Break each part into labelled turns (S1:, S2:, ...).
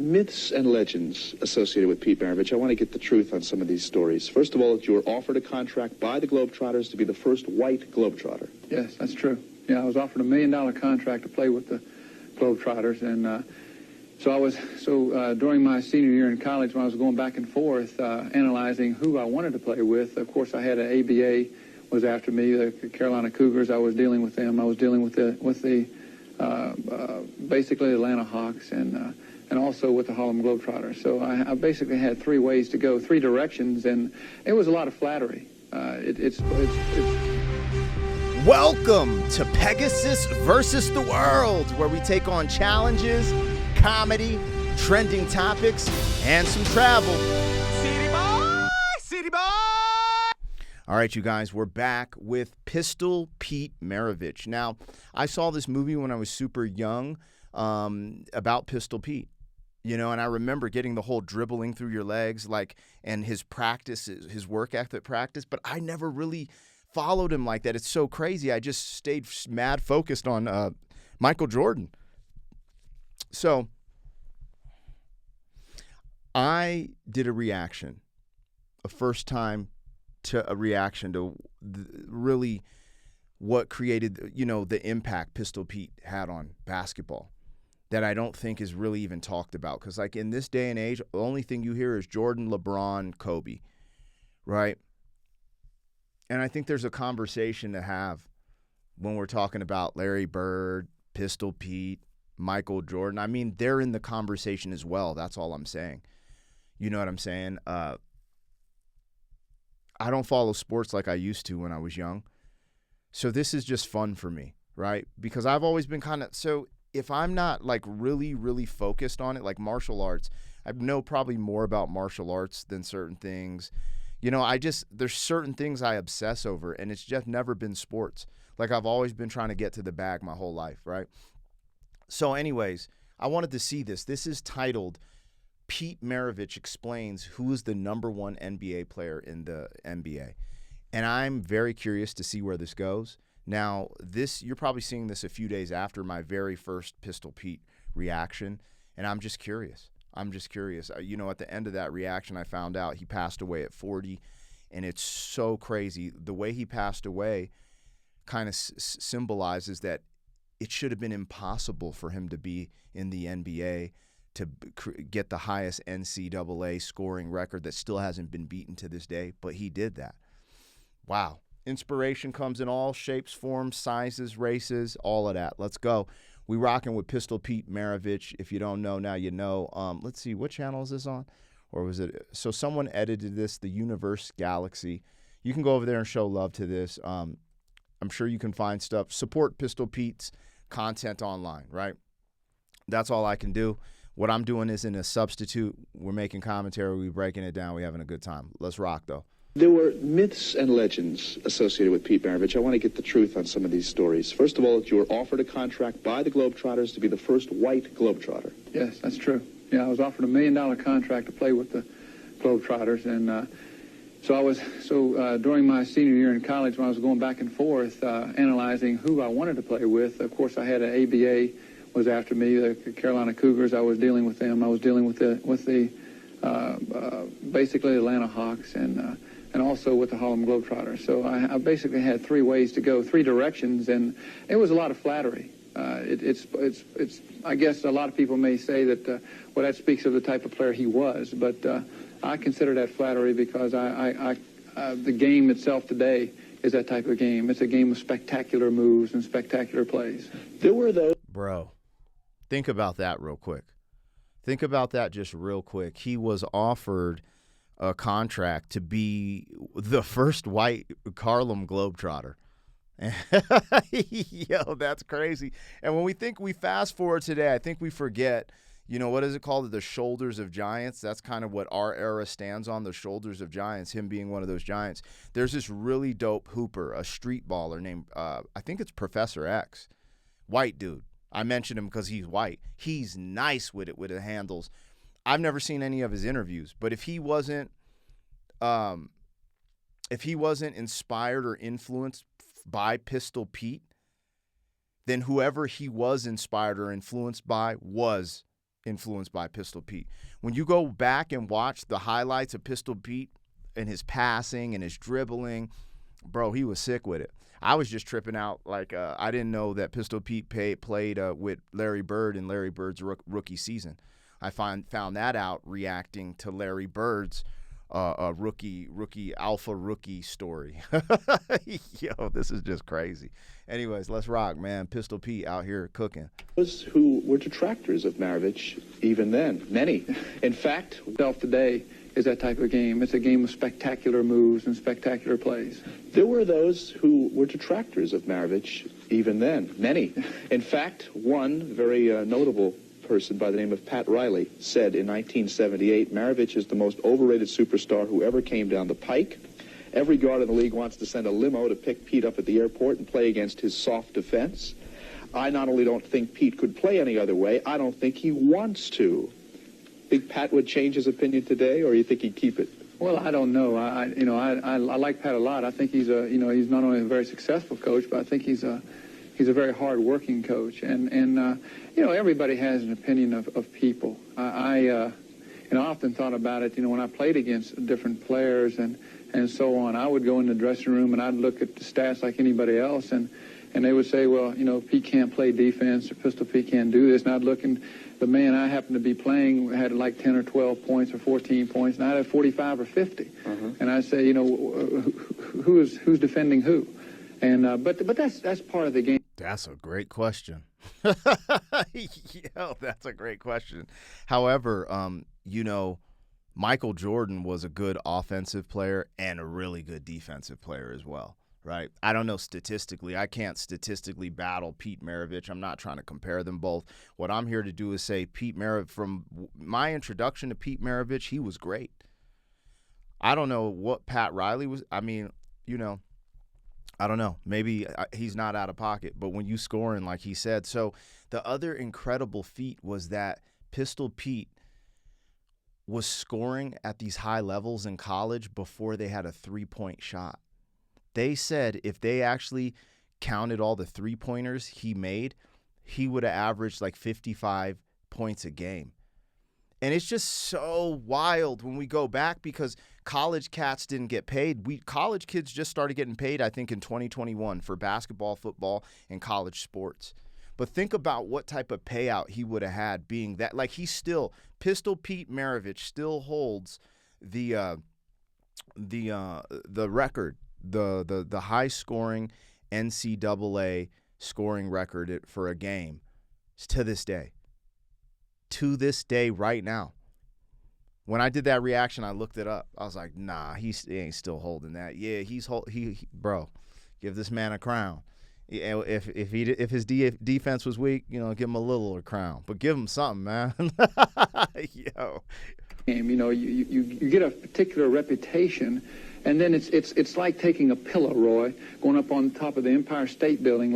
S1: myths and legends associated with Pete Maravich. I want to get the truth on some of these stories. First of all, you were offered a contract by the Globetrotters to be the first white Globetrotter.
S2: Yes, that's true. Yeah, I was offered $1 million contract to play with the Globetrotters, and during my senior year in college, when I was going back and forth analyzing who I wanted to play with, of course I had an ABA was after me, the Carolina Cougars. I was dealing with them. I was dealing with the basically the Atlanta Hawks and also with the Harlem Globetrotter. So I basically had three ways to go, three directions, and it was a lot of flattery.
S3: Welcome to Pegasus versus the World, where we take on challenges, comedy, trending topics, and some travel.
S4: City boy, city boy.
S3: All right, you guys, we're back with Pistol Pete Maravich. Now, I saw this movie when I was super young about Pistol Pete, you know, and I remember getting the whole dribbling through your legs, and his practice, his work ethic practice, but I never really followed him like that. It's so crazy. I just stayed mad focused on Michael Jordan. So I did a first time to a reaction to really what created, you know, the impact Pistol Pete had on basketball that I don't think is really even talked about. Because, like, in this day and age, the only thing you hear is Jordan, LeBron, Kobe, right? And I think there's a conversation to have when we're talking about Larry Bird, Pistol Pete, Michael Jordan. I mean, they're in the conversation as well. That's all I'm saying. You know what I'm saying? I don't follow sports like I used to when I was young. So this is just fun for me, right? Because I've always been so if I'm not like really, really focused on it, like martial arts, I know probably more about martial arts than certain things. You know, there's certain things I obsess over, and it's just never been sports. Like, I've always been trying to get to the bag my whole life, right? So anyways, I wanted to see this. This is titled Pete Maravich Explains Who is the #1 NBA player in the NBA. And I'm very curious to see where this goes. Now, you're probably seeing this a few days after my very first Pistol Pete reaction, and I'm just curious. You know, at the end of that reaction, I found out he passed away at 40, and it's so crazy. The way he passed away kind of symbolizes that it should have been impossible for him to be in the NBA, to get the highest NCAA scoring record that still hasn't been beaten to this day, but he did that. Wow. Inspiration comes in all shapes, forms, sizes, races, all of that. Let's go. We rocking with Pistol Pete Maravich. If you don't know, now you know. Let's see, what channel is this on? Or was it? So someone edited this, the Universe Galaxy. You can go over there and show love to this. I'm sure you can find stuff. Support Pistol Pete's content online, right? That's all I can do. What I'm doing isn't a substitute. We're making commentary. We're breaking it down. We're having a good time. Let's rock, though.
S1: There were myths and legends associated with Pete Maravich. I want to get the truth on some of these stories. First of all, you were offered a contract by the Globetrotters to be the first white Globetrotter.
S2: Yes, that's true. Yeah, I was offered $1 million contract to play with the Globetrotters, and during my senior year in college, when I was going back and forth analyzing who I wanted to play with, of course I had an ABA was after me, the Carolina Cougars. I was dealing with them. I was dealing with the basically the Atlanta Hawks and also with the Harlem Globetrotter. So I basically had three ways to go, three directions, and it was a lot of flattery. It's I guess a lot of people may say that that speaks of the type of player he was, but I consider that flattery because the game itself today is that type of game. It's a game of spectacular moves and spectacular plays.
S1: There were those.
S3: Bro, think about that real quick. Think about that just real quick. He was offered a contract to be the first white Harlem Globetrotter. Yo, that's crazy. And when we fast forward today, I think we forget, you know, what is it called? The shoulders of giants. That's kind of what our era stands on, the shoulders of giants, him being one of those giants. There's this really dope hooper, a street baller named, I think it's Professor X. White dude. I mentioned him because he's white. He's nice with the handles. I've never seen any of his interviews, but if he wasn't inspired or influenced by Pistol Pete, then whoever he was inspired or influenced by was influenced by Pistol Pete. When you go back and watch the highlights of Pistol Pete and his passing and his dribbling, bro, he was sick with it. I was just tripping out. Like, I didn't know that Pistol Pete played with Larry Bird in Larry Bird's rookie season. I found that out reacting to Larry Bird's rookie alpha rookie story. Yo, this is just crazy. Anyways, let's rock, man. Pistol Pete out here cooking.
S1: Those who were detractors of Maravich even then, many. In fact,
S2: Today is that type of game. It's a game of spectacular moves and spectacular plays.
S1: there were those who were detractors of Maravich even then, many. In fact, one very notable person by the name of Pat Riley said in 1978, Maravich is the most overrated superstar who ever came down the pike. Every guard in the league wants to send a limo to pick Pete up at the airport and play against his soft defense. I not only don't think Pete could play any other way, I don't think he wants to. Think Pat would change his opinion today, or you think he'd keep it?
S2: Well, I don't know. I like Pat a lot. I think he's he's not only a very successful coach, but I think he's a very hard-working coach. And everybody has an opinion of people. I often thought about it. When I played against different players and so on, I would go in the dressing room and I'd look at the stats like anybody else, and they would say, well, Pete can't play defense, or Pistol Pete can't do this. And I'd look, and the man I happened to be playing had like 10 or 12 points or 14 points, and I'd have 45 or 50. And I'd say, who's defending who? And but that's part of the game.
S3: That's a great question. Yo, that's a great question. However, Michael Jordan was a good offensive player and a really good defensive player as well, right? I don't know statistically. I can't statistically battle Pete Maravich. I'm not trying to compare them both. What I'm here to do is say Pete Maravich, from my introduction to Pete Maravich, he was great. I don't know what Pat Riley was. I mean, I don't know. Maybe he's not out of pocket, but when you scoring, like he said. So the other incredible feat was that Pistol Pete was scoring at these high levels in college before they had a three-point shot. They said if they actually counted all the three-pointers he made, he would have averaged like 55 points a game. And it's just so wild when we go back, because college cats didn't get paid. College kids just started getting paid, I think, in 2021 for basketball, football, and college sports. But think about what type of payout he would have had, being that, like, Pistol Pete Maravich still holds the record, the high scoring NCAA scoring record for a game to this day. To this day, right now. When I did that reaction, I looked it up. I was like, nah, he ain't still holding that. Yeah, bro, give this man a crown. If his defense was weak, give him a little crown, but give him something, man. Yo,
S2: you get a particular reputation, and then it's like taking a pillow, Roy, going up on top of the Empire State Building,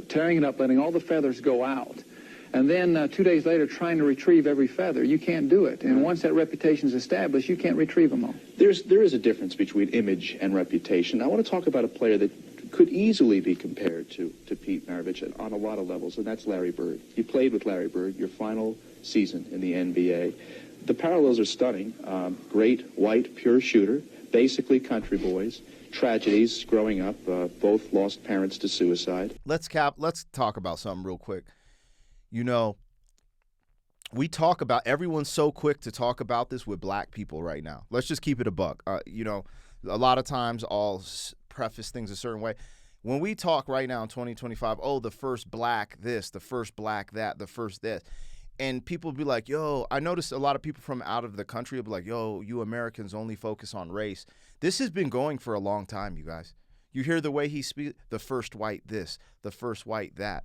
S2: tearing it up, letting all the feathers go out. And then 2 days later, trying to retrieve every feather. You can't do it. And once that reputation is established, you can't retrieve them all.
S1: There is a difference between image and reputation. I want to talk about a player that could easily be compared to Pete Maravich on a lot of levels, and that's Larry Bird. You played with Larry Bird your final season in the NBA. The parallels are stunning. Great, white, pure shooter, basically country boys. Tragedies growing up, both lost parents to suicide.
S3: Let's talk about something real quick. We talk about, everyone's so quick to talk about this with black people right now. Let's just keep it a buck. A lot of times I'll preface things a certain way. When we talk right now in 2025, the first black this, the first black that, the first this. And people will be like, yo, I noticed a lot of people from out of the country will be like, yo, you Americans only focus on race. This has been going for a long time, you guys. You hear the way he speaks, the first white this, the first white that.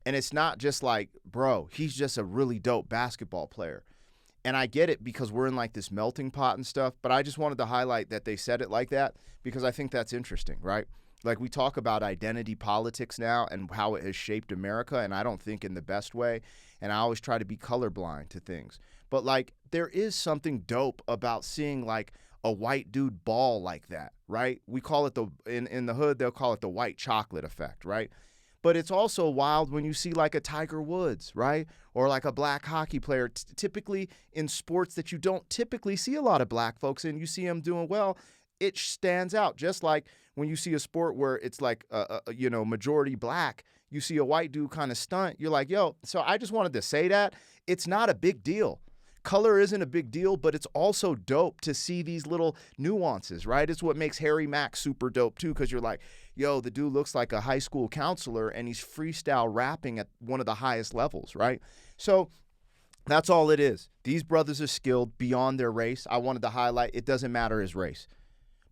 S3: And it's not just like, bro, he's just a really dope basketball player. And I get it, because we're in like this melting pot and stuff, but I just wanted to highlight that they said it like that, because I think that's interesting, right? Like, we talk about identity politics now and how it has shaped America, and I don't think in the best way, and I always try to be colorblind to things. But like, there is something dope about seeing like a white dude ball like that, right? We call it in the hood, they'll call it the white chocolate effect, right? But it's also wild when you see like a Tiger Woods, right? Or like a black hockey player. Typically in sports that you don't typically see a lot of black folks in, you see them doing well, it stands out. Just like when you see a sport where it's like, majority black, you see a white dude kind of stunt, you're like, yo, so I just wanted to say that. It's not a big deal. Color isn't a big deal, but it's also dope to see these little nuances, right? It's what makes Harry Mack super dope too, because you're like, yo, the dude looks like a high school counselor and he's freestyle rapping at one of the highest levels, right? So that's all it is. These brothers are skilled beyond their race. I wanted to highlight it doesn't matter his race,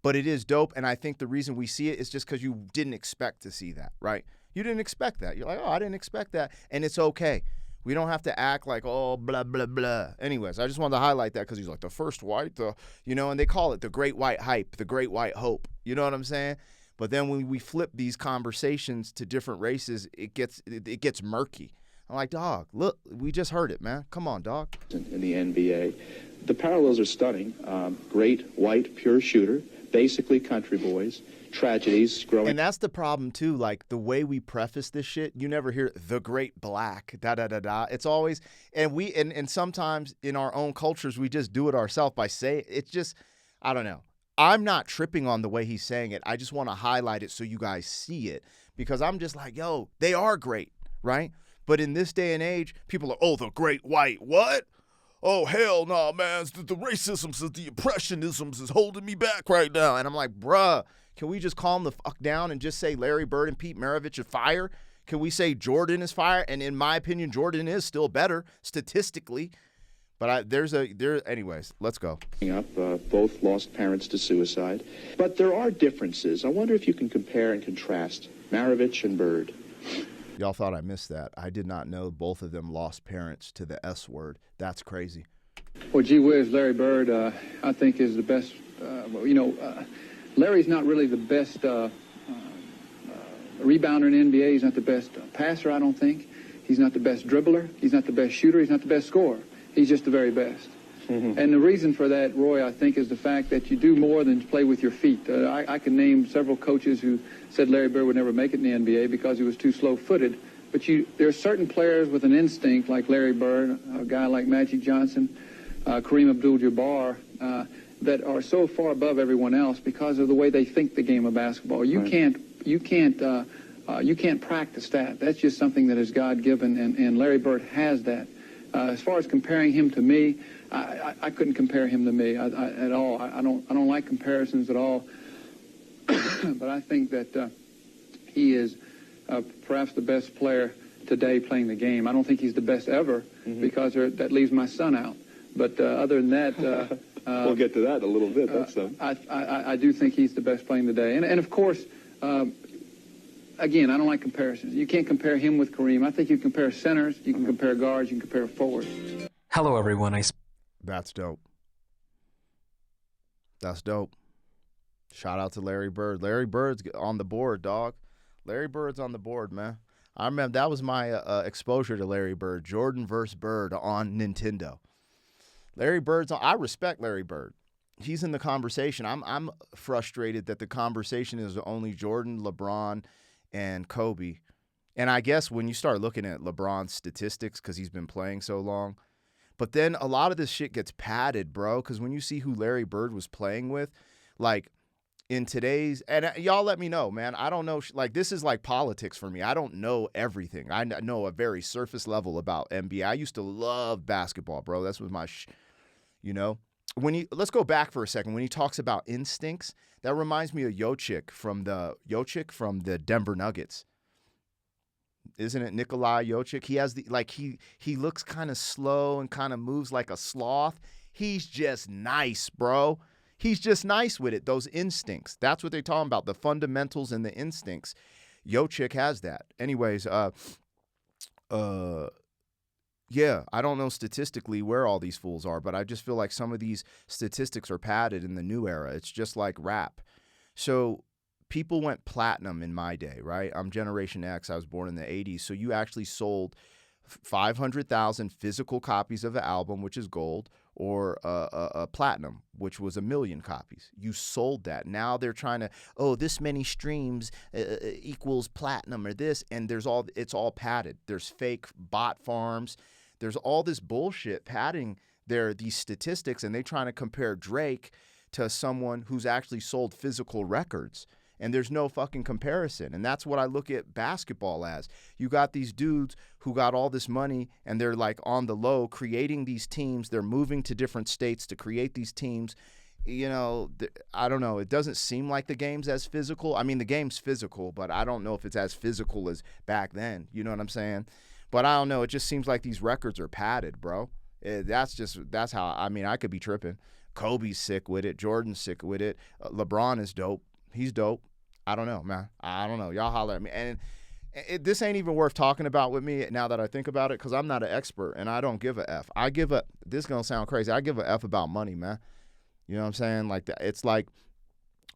S3: but it is dope. And I think the reason we see it is just because you didn't expect to see that, right? You didn't expect that. You're like, oh, I didn't expect that. And it's okay. We don't have to act like, oh, blah, blah, blah. Anyways, I just wanted to highlight that because he's like the first white, and they call it the great white hype, the great white hope. You know what I'm saying? But then when we flip these conversations to different races, it gets murky. I'm like, dog, look, we just heard it, man. Come on, dog.
S1: In the NBA, the parallels are stunning. Great white pure shooter, basically country boys. Tragedies growing.
S3: And that's the problem too, like the way we preface this shit, you never hear the great black, da-da-da-da. It's always, and sometimes in our own cultures, we just do it ourselves by saying, it's just, I don't know. I'm not tripping on the way he's saying it. I just want to highlight it so you guys see it, because I'm just like, yo, they are great, right? But in this day and age, people are, oh, the great white, what? Oh, hell no, man. The racism, the oppressionism is holding me back right now. And I'm like, bruh, can we just calm the fuck down and just say Larry Bird and Pete Maravich are fire? Can we say Jordan is fire? And in my opinion, Jordan is still better statistically. But anyways, let's go.
S1: Both lost parents to suicide. But there are differences. I wonder if you can compare and contrast Maravich and Bird.
S3: Y'all thought I missed that. I did not know both of them lost parents to the S word. That's crazy.
S2: Well, gee whiz, Larry Bird, I think is the best. Larry's not really the best rebounder in the NBA. He's not the best passer, I don't think. He's not the best dribbler. He's not the best shooter. He's not the best scorer. He's just the very best. Mm-hmm. And the reason for that, Roy, I think, is the fact that you do more than play with your feet. I can name several coaches who said Larry Bird would never make it in the NBA because he was too slow-footed. But there are certain players with an instinct like Larry Bird, a guy like Magic Johnson, Kareem Abdul-Jabbar, that are so far above everyone else because of the way they think the game of basketball. You can't practice that. That's just something that is God-given, and Larry Bird has that. As far as comparing him to me, I couldn't compare him to me at all. I don't like comparisons at all. But I think that he is perhaps the best player today playing the game. I don't think he's the best ever because that leaves my son out. But other than that,
S1: we'll get to that in a little bit.
S2: I do think he's the best playing today. And of course, again, I don't like comparisons. You can't compare him with Kareem. I think you compare centers, you can compare guards, you can compare forwards.
S5: Hello, everyone.
S3: That's dope. That's dope. Shout out to Larry Bird. Larry Bird's on the board, dog. Larry Bird's on the board, man. I remember that was my exposure to Larry Bird. Jordan versus Bird on Nintendo. Larry Bird's on. I respect Larry Bird. He's in the conversation. I'm frustrated that the conversation is only Jordan, LeBron, and Kobe. And I guess when you start looking at LeBron's statistics, because he's been playing so long, but then a lot of this shit gets padded, bro, because when you see who Larry Bird was playing with, like in today's, and y'all let me know, man, I don't know, like this is like politics for me. I don't know everything. I know a very surface level about NBA. I used to love basketball, bro. That's what my, let's go back for a second. When he talks about instincts, that reminds me of Jokic from the Denver Nuggets. Isn't it Nikolai Jokic? He has he looks kind of slow and kind of moves like a sloth. He's just nice, bro. He's just nice with it. Those instincts. That's what they're talking about. The fundamentals and the instincts. Jokic has that. Anyways, yeah, I don't know statistically where all these fools are, but I just feel like some of these statistics are padded in the new era. It's just like rap. So people went platinum in my day, right? I'm Generation X. I was born in the 80s. So you actually sold 500,000 physical copies of an album, which is gold, or a platinum, which was 1 million copies. You sold that. Now they're trying to, this many streams equals platinum or this, and it's all padded. There's fake bot farms. There's all this bullshit padding these statistics, and they're trying to compare Drake to someone who's actually sold physical records. And there's no fucking comparison. And that's what I look at basketball as. You got these dudes who got all this money and they're like on the low creating these teams. They're moving to different states to create these teams. You know, I don't know. It doesn't seem like the game's as physical. I mean, the game's physical, but I don't know if it's as physical as back then. You know what I'm saying? But I don't know. It just seems like these records are padded, bro. That's how, I mean, I could be tripping. Kobe's sick with it. Jordan's sick with it. LeBron is dope. He's dope. I don't know, man. I don't know. Y'all holler at me. And this ain't even worth talking about with me now that I think about it, because I'm not an expert and I don't give a F. This is going to sound crazy. I give a F about money, man. You know what I'm saying? Like, it's like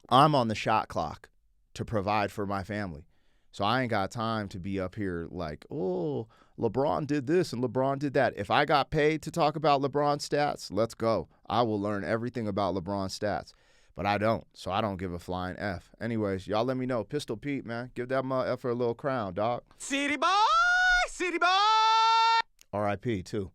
S3: I'm on the shot clock to provide for my family. So I ain't got time to be up here like, oh, LeBron did this and LeBron did that. If I got paid to talk about LeBron stats, let's go. I will learn everything about LeBron stats. But I don't, so I don't give a flying F. Anyways, y'all let me know. Pistol Pete, man. Give that motherfucker a little crown, dog.
S4: City boy, city boy.
S3: R.I.P. too.